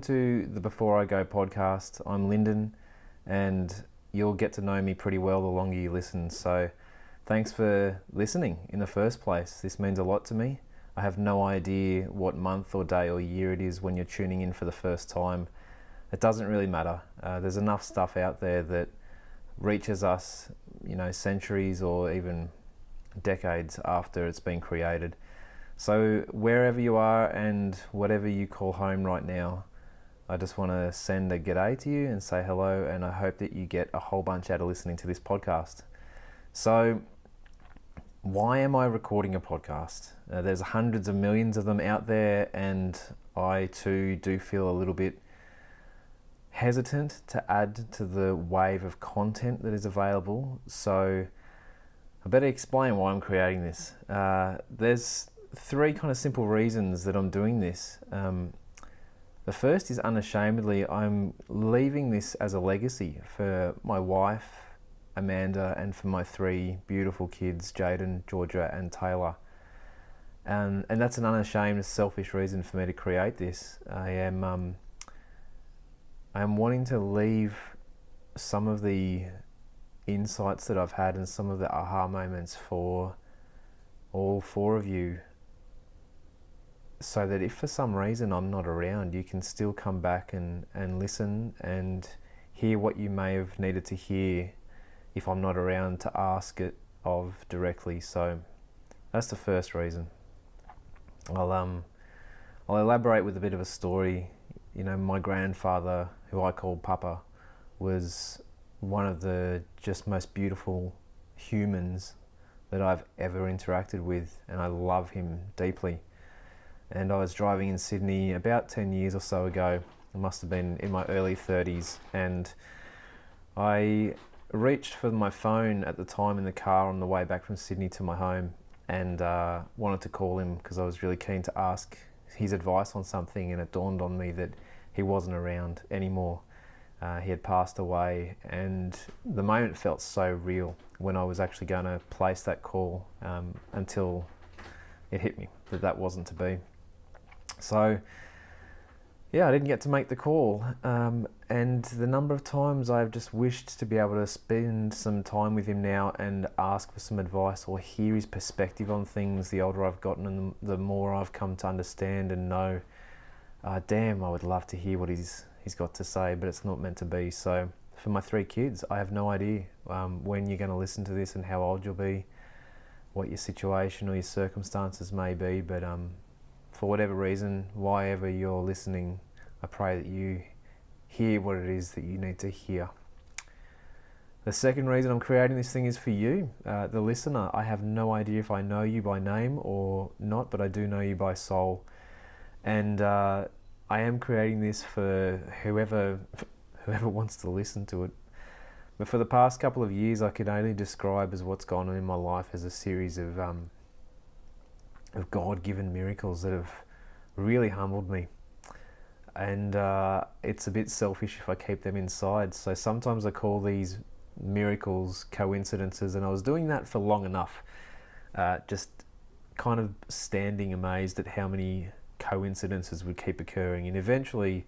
welcome to the Before I Go podcast. I'm Lynden, and you'll get to know me pretty well the longer you listen. So thanks for listening in the first place. This means a lot to me. I have no idea what month or day or year it is when you're tuning in for the first time. It doesn't really matter. There's enough stuff out there that reaches us, centuries or even decades after it's been created. So wherever you are and whatever you call home right now, I just want to send a g'day to you and say hello, and I hope that you get a whole bunch out of listening to this podcast. So why am I recording a podcast? There's hundreds of millions of them out there, and I too do feel a little bit hesitant to add to the wave of content that is available. So I better explain why I'm creating this. There's three kind of simple reasons that I'm doing this. The first is unashamedly, I'm leaving this as a legacy for my wife, Amanda, and for my three beautiful kids, Jaden, Georgia, and Taylor. And that's an unashamed, selfish reason for me to create this. I am wanting to leave some of the insights that I've had and some of the aha moments for all four of you, so that if for some reason I'm not around, you can still come back and listen and hear what you may have needed to hear if I'm not around to ask it of directly. So that's the first reason. I'll elaborate with a bit of a story. My grandfather, who I call Papa, was one of the just most beautiful humans that I've ever interacted with, and I love him deeply. And I was driving in Sydney about 10 years or so ago. I must have been in my early 30s, and I reached for my phone at the time in the car on the way back from Sydney to my home, and wanted to call him because I was really keen to ask his advice on something, and it dawned on me that he wasn't around anymore. He had passed away, and the moment felt so real when I was actually going to place that call, until it hit me that wasn't to be. So yeah, I didn't get to make the call, and the number of times I've just wished to be able to spend some time with him now and ask for some advice or hear his perspective on things. The older I've gotten and the more I've come to understand and know, I would love to hear what he's got to say, but it's not meant to be. So for my three kids, I have no idea when you're going to listen to this and how old you'll be, what your situation or your circumstances may be, but for whatever reason, why ever you're listening, I pray that you hear what it is that you need to hear. The second reason I'm creating this thing is for you, the listener. I have no idea if I know you by name or not, but I do know you by soul. And I am creating this for whoever wants to listen to it. But for the past couple of years, I could only describe as what's gone on in my life as a series of God-given miracles that have really humbled me. And it's a bit selfish if I keep them inside. So sometimes I call these miracles coincidences, and I was doing that for long enough, just kind of standing amazed at how many coincidences would keep occurring. And eventually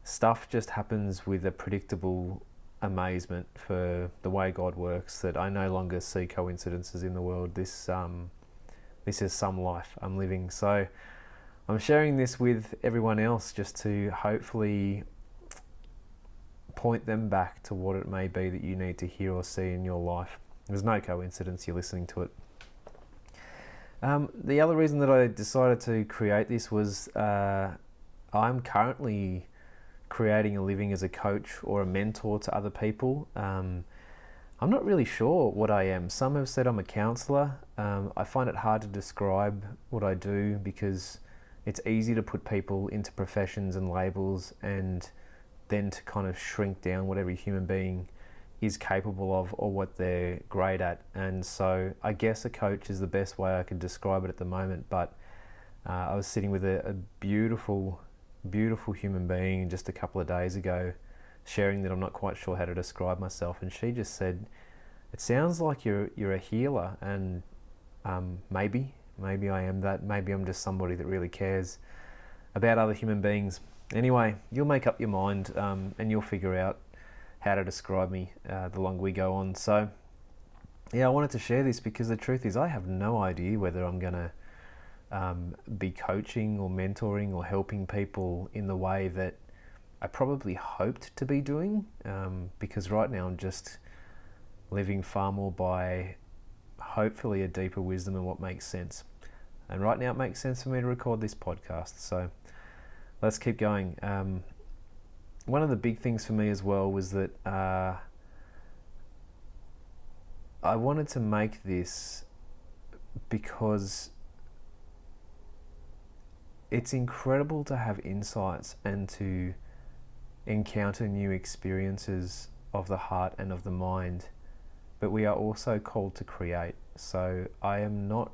stuff just happens with a predictable amazement for the way God works, that I no longer see coincidences in the world. This is some life I'm living. So I'm sharing this with everyone else just to hopefully point them back to what it may be that you need to hear or see in your life. There's no coincidence you're listening to it. The other reason that I decided to create this was I'm currently creating a living as a coach or a mentor to other people. I'm not really sure what I am. Some have said I'm a counsellor. I find it hard to describe what I do because it's easy to put people into professions and labels and then to kind of shrink down what every human being is capable of or what they're great at. And so I guess a coach is the best way I could describe it at the moment. But I was sitting with a beautiful, beautiful human being just a couple of days ago, sharing that I'm not quite sure how to describe myself, and she just said, "It sounds like you're a healer," and maybe I am that. Maybe I'm just somebody that really cares about other human beings. Anyway, you'll make up your mind, and you'll figure out how to describe me the longer we go on. So, yeah, I wanted to share this because the truth is I have no idea whether I'm going to be coaching or mentoring or helping people in the way that I probably hoped to be doing, because right now I'm just living far more by hopefully a deeper wisdom and what makes sense. And right now it makes sense for me to record this podcast. So let's keep going. One of the big things for me as well was that I wanted to make this because it's incredible to have insights and to encounter new experiences of the heart and of the mind, but we are also called to create. So I am not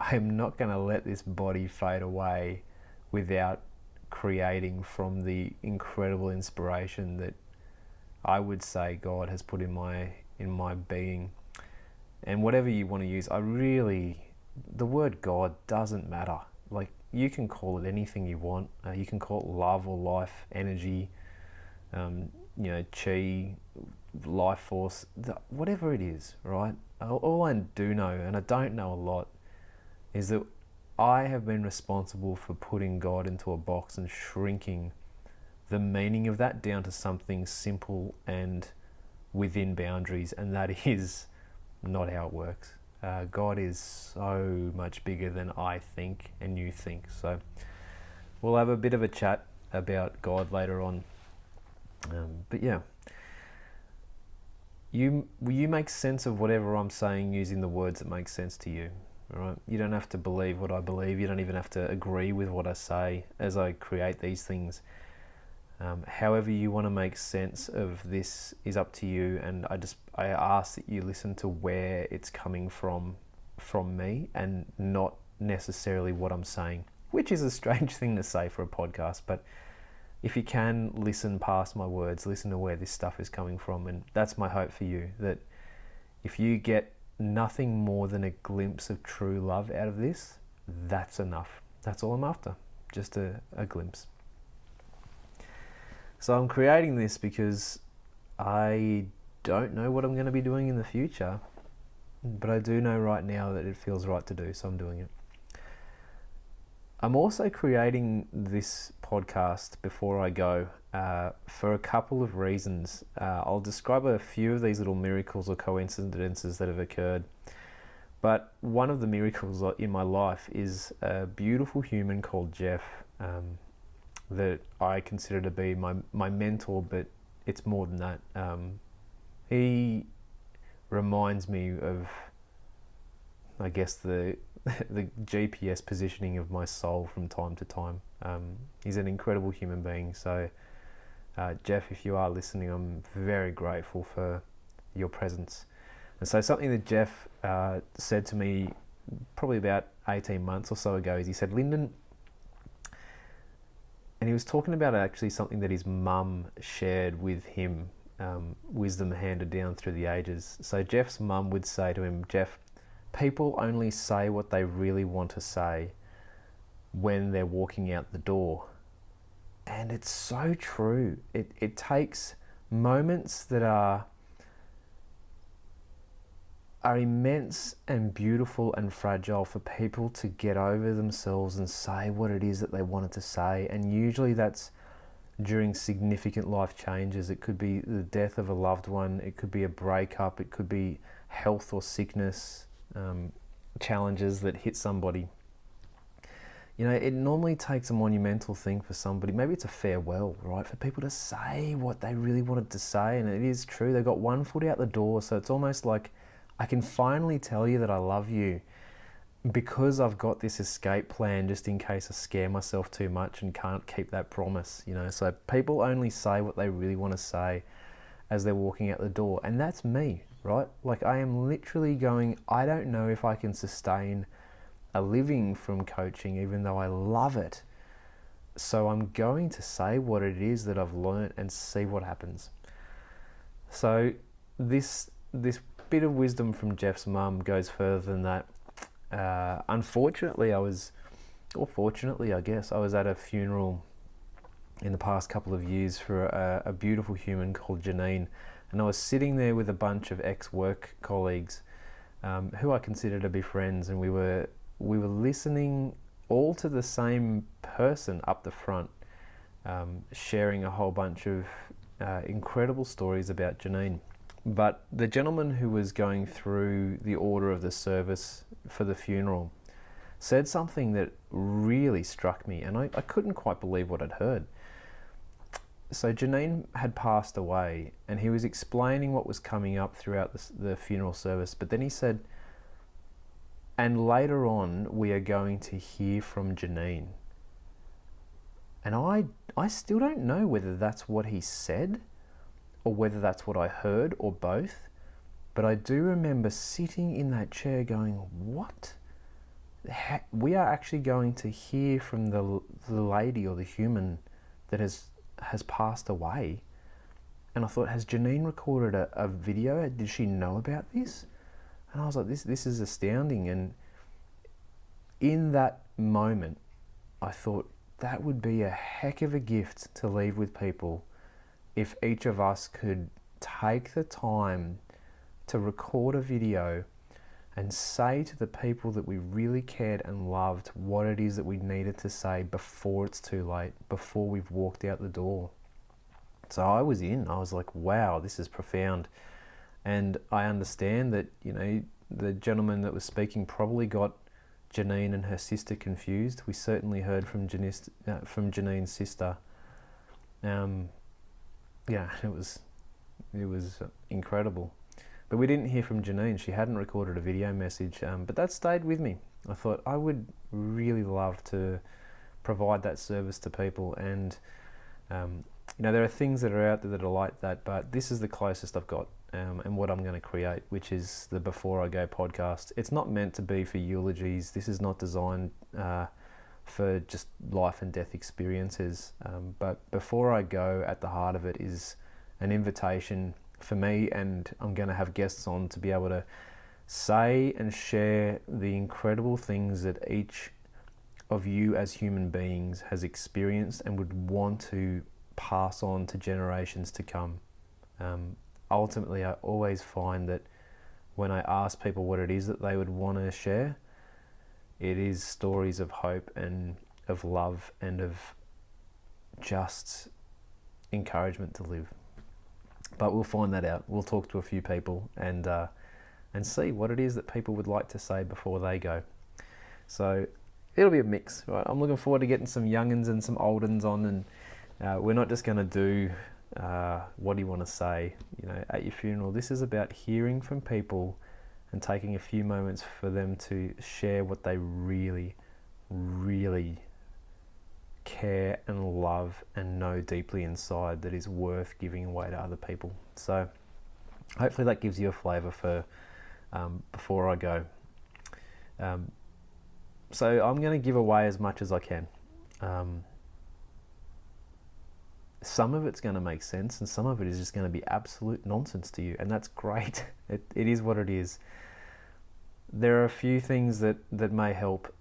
going to let this body fade away without creating from the incredible inspiration that I would say God has put in my being. And whatever you want to use, the word God doesn't matter. Like, you can call it anything you want. You can call it love or life, energy, chi, life force, whatever it is, right? All I do know, and I don't know a lot, is that I have been responsible for putting God into a box and shrinking the meaning of that down to something simple and within boundaries, and that is not how it works. God is so much bigger than I think and you think. So we'll have a bit of a chat about God later on. But yeah, you make sense of whatever I'm saying using the words that make sense to you. All right? You don't have to believe what I believe. You don't even have to agree with what I say as I create these things. However you want to make sense of this is up to you, and I ask that you listen to where it's coming from me and not necessarily what I'm saying, which is a strange thing to say for a podcast, but if you can listen past my words, listen to where this stuff is coming from, and that's my hope for you, that if you get nothing more than a glimpse of true love out of this, that's enough. That's all I'm after, just a glimpse. So I'm creating this because I don't know what I'm going to be doing in the future, but I do know right now that it feels right to do, so I'm doing it. I'm also creating this podcast before I go for a couple of reasons. I'll describe a few of these little miracles or coincidences that have occurred. But one of the miracles in my life is a beautiful human called Jeff, that I consider to be my mentor, but it's more than that. He reminds me of, I guess, the GPS positioning of my soul from time to time. He's an incredible human being. So, Jeff, if you are listening, I'm very grateful for your presence. And so something that Jeff said to me probably about 18 months or so ago is he said, Lynden, and he was talking about actually something that his mum shared with him, wisdom handed down through the ages. So Jeff's mum would say to him, Jeff, people only say what they really want to say when they're walking out the door. And it's so true. It takes moments that are immense and beautiful and fragile for people to get over themselves and say what it is that they wanted to say. And usually that's during significant life changes. It could be the death of a loved one, it could be a breakup, it could be health or sickness, challenges that hit somebody. You know, it normally takes a monumental thing for somebody, maybe it's a farewell, right? For people to say what they really wanted to say, and it is true, they got one foot out the door, so it's almost like, I can finally tell you that I love you because I've got this escape plan just in case I scare myself too much and can't keep that promise, you know. So people only say what they really want to say as they're walking out the door, and that's me, right? Like, I am literally going, I don't know if I can sustain a living from coaching even though I love it. So I'm going to say what it is that I've learned and see what happens. So this bit of wisdom from Jeff's mum goes further than that. Unfortunately, fortunately, I guess, I was at a funeral in the past couple of years for a beautiful human called Janine. And I was sitting there with a bunch of ex-work colleagues who I consider to be friends, and we were listening all to the same person up the front, sharing a whole bunch of incredible stories about Janine. But the gentleman who was going through the order of the service for the funeral said something that really struck me, and I couldn't quite believe what I'd heard. So Janine had passed away, and he was explaining what was coming up throughout the funeral service, but then he said, and later on we are going to hear from Janine. And I still don't know whether that's what he said or whether that's what I heard or both, but I do remember sitting in that chair going, what? We are actually going to hear from the lady or the human that has passed away. And I thought, has Janine recorded a video? Did she know about this? And I was like, this is astounding. And in that moment, I thought that would be a heck of a gift to leave with people if each of us could take the time to record a video and say to the people that we really cared and loved what it is that we needed to say before it's too late, before we've walked out the door. So I was like, wow, this is profound. And I understand that, the gentleman that was speaking probably got Janine and her sister confused. We certainly heard from Janine's sister. It was incredible. But we didn't hear from Janine. She hadn't recorded a video message, but that stayed with me. I thought I would really love to provide that service to people, and there are things that are out there that are like that, but this is the closest I've got, and what I'm going to create, which is the Before I Go podcast. It's not meant to be for eulogies. This is not designed for just life and death experiences, but Before I Go, at the heart of it, is an invitation for me, and I'm going to have guests on to be able to say and share the incredible things that each of you as human beings has experienced and would want to pass on to generations to come. Ultimately, I always find that when I ask people what it is that they would want to share, it is stories of hope and of love and of just encouragement to live. But we'll find that out. We'll talk to a few people and see what it is that people would like to say before they go. So it'll be a mix, right? I'm looking forward to getting some young'uns and some old uns on, and we're not just going to do what do you want to say, at your funeral. This is about hearing from people and taking a few moments for them to share what they really, really care and love and know deeply inside that is worth giving away to other people. So hopefully that gives you a flavour for Before I Go. So I'm going to give away as much as I can. Some of it's going to make sense, and some of it is just going to be absolute nonsense to you, and that's great. It is what it is. There are a few things that may help.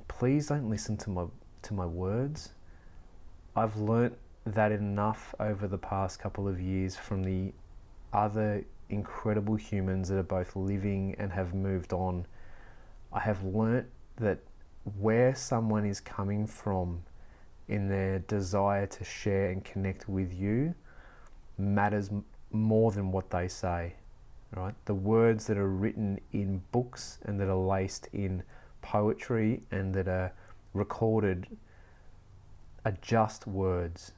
Please don't listen to my words. I've learnt that enough over the past couple of years from the other incredible humans that are both living and have moved on. I have learnt that where someone is coming from in their desire to share and connect with you matters more than what they say, right? The words that are written in books and that are laced in poetry and that are recorded are just words,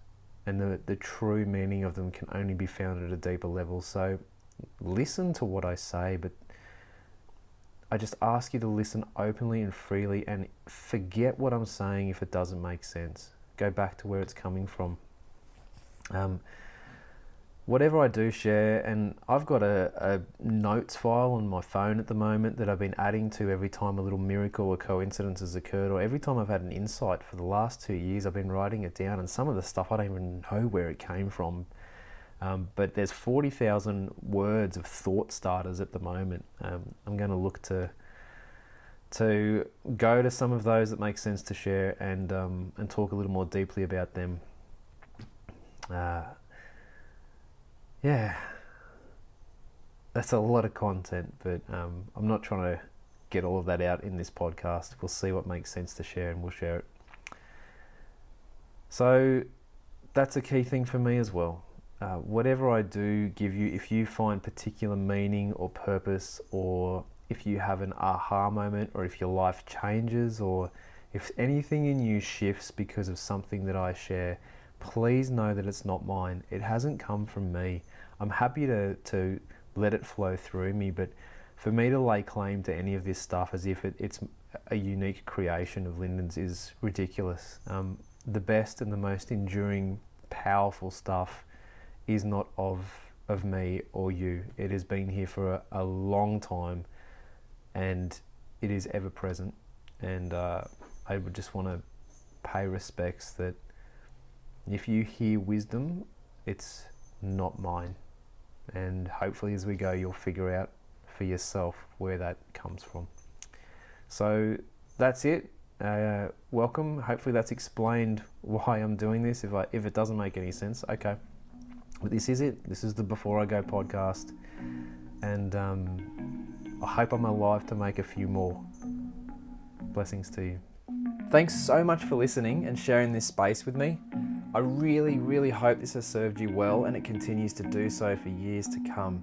and the true meaning of them can only be found at a deeper level. So listen to what I say, but I just ask you to listen openly and freely, and forget what I'm saying if it doesn't make sense. Go back to where it's coming from. Whatever I do share, and I've got a notes file on my phone at the moment that I've been adding to every time a little miracle or coincidence has occurred, or every time I've had an insight. For the last 2 years I've been writing it down, and some of the stuff I don't even know where it came from. But there's 40,000 words of thought starters at the moment. I'm going to look to to go to some of those that make sense to share and talk a little more deeply about them. Yeah, that's a lot of content, but I'm not trying to get all of that out in this podcast. We'll see what makes sense to share and we'll share it. So that's a key thing for me as well. Whatever I do give you, if you find particular meaning or purpose, or if you have an aha moment, or if your life changes, or if anything in you shifts because of something that I share, please know that it's not mine. It hasn't come from me. I'm happy to let it flow through me, but for me to lay claim to any of this stuff as if it's a unique creation of Lynden's is ridiculous. The best and the most enduring, powerful stuff is not of me or you. It has been here for a long time, and it is ever present. And I would just want to pay respects that if you hear wisdom, it's not mine. And hopefully as we go, you'll figure out for yourself where that comes from. So that's it. Welcome. Hopefully that's explained why I'm doing this. If it doesn't make any sense, okay. But this is it. This is the Before I Go podcast. And I hope I'm alive to make a few more. Blessings to you. Thanks so much for listening and sharing this space with me. I really, really hope this has served you well, and it continues to do so for years to come.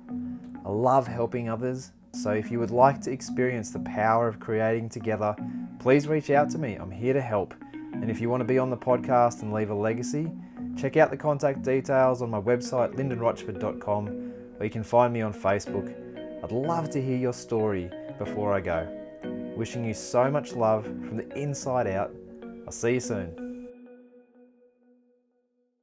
I love helping others, so if you would like to experience the power of creating together, please reach out to me. I'm here to help. And if you want to be on the podcast and leave a legacy, check out the contact details on my website, lyndenrochford.com, or you can find me on Facebook. I'd love to hear your story before I go. Wishing you so much love from the inside out. I'll see you soon.